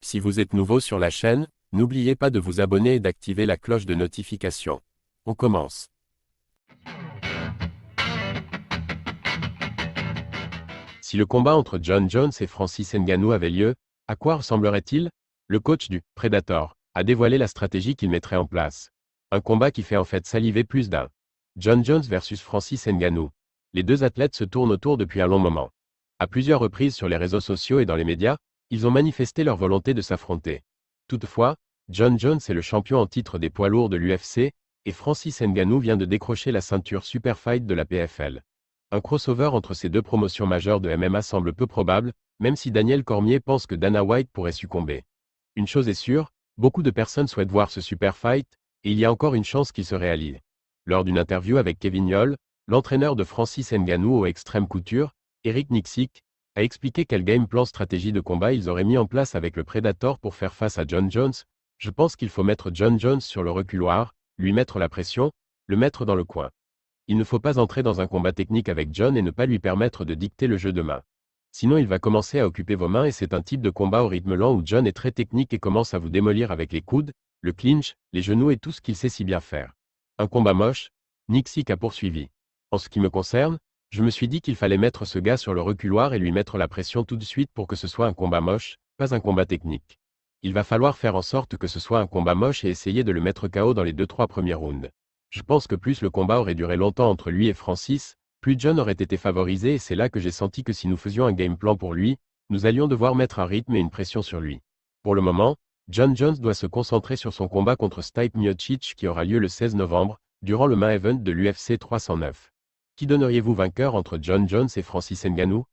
Si vous êtes nouveau sur la chaîne, n'oubliez pas de vous abonner et d'activer la cloche de notification. On commence. Si le combat entre Jon Jones et Francis Ngannou avait lieu, à quoi ressemblerait-il? Le coach du Predator a dévoilé la stratégie qu'il mettrait en place. Un combat qui fait en fait saliver plus d'un. Jon Jones versus Francis Ngannou. Les deux athlètes se tournent autour depuis un long moment. À plusieurs reprises sur les réseaux sociaux et dans les médias, ils ont manifesté leur volonté de s'affronter. Toutefois, Jon Jones est le champion en titre des poids lourds de l'UFC, et Francis Ngannou vient de décrocher la ceinture Super Fight de la PFL. Un crossover entre ces deux promotions majeures de MMA semble peu probable, même si Daniel Cormier pense que Dana White pourrait succomber. Une chose est sûre, beaucoup de personnes souhaitent voir ce Super Fight, et il y a encore une chance qu'il se réalise. Lors d'une interview avec Kevin Yoll, l'entraîneur de Francis Ngannou au Extreme Couture, Eric Nicksick, a expliqué quel game plan stratégie de combat ils auraient mis en place avec le Predator pour faire face à Jon Jones. Je pense qu'il faut mettre Jon Jones sur le reculoir, lui mettre la pression, le mettre dans le coin. Il ne faut pas entrer dans un combat technique avec Jon et ne pas lui permettre de dicter le jeu de main. Sinon il va commencer à occuper vos mains et c'est un type de combat au rythme lent où Jon est très technique et commence à vous démolir avec les coudes, le clinch, les genoux et tout ce qu'il sait si bien faire. Un combat moche, Nicksick a poursuivi. En ce qui me concerne, je me suis dit qu'il fallait mettre ce gars sur le reculoir et lui mettre la pression tout de suite pour que ce soit un combat moche, pas un combat technique. Il va falloir faire en sorte que ce soit un combat moche et essayer de le mettre KO dans les 2-3 premiers rounds. Je pense que plus le combat aurait duré longtemps entre lui et Francis, plus Jon aurait été favorisé et c'est là que j'ai senti que si nous faisions un game plan pour lui, nous allions devoir mettre un rythme et une pression sur lui. Pour le moment, Jon Jones doit se concentrer sur son combat contre Stipe Miocic qui aura lieu le 16 novembre, durant le main event de l'UFC 309. Qui donneriez-vous vainqueur entre Jon Jones et Francis Ngannou?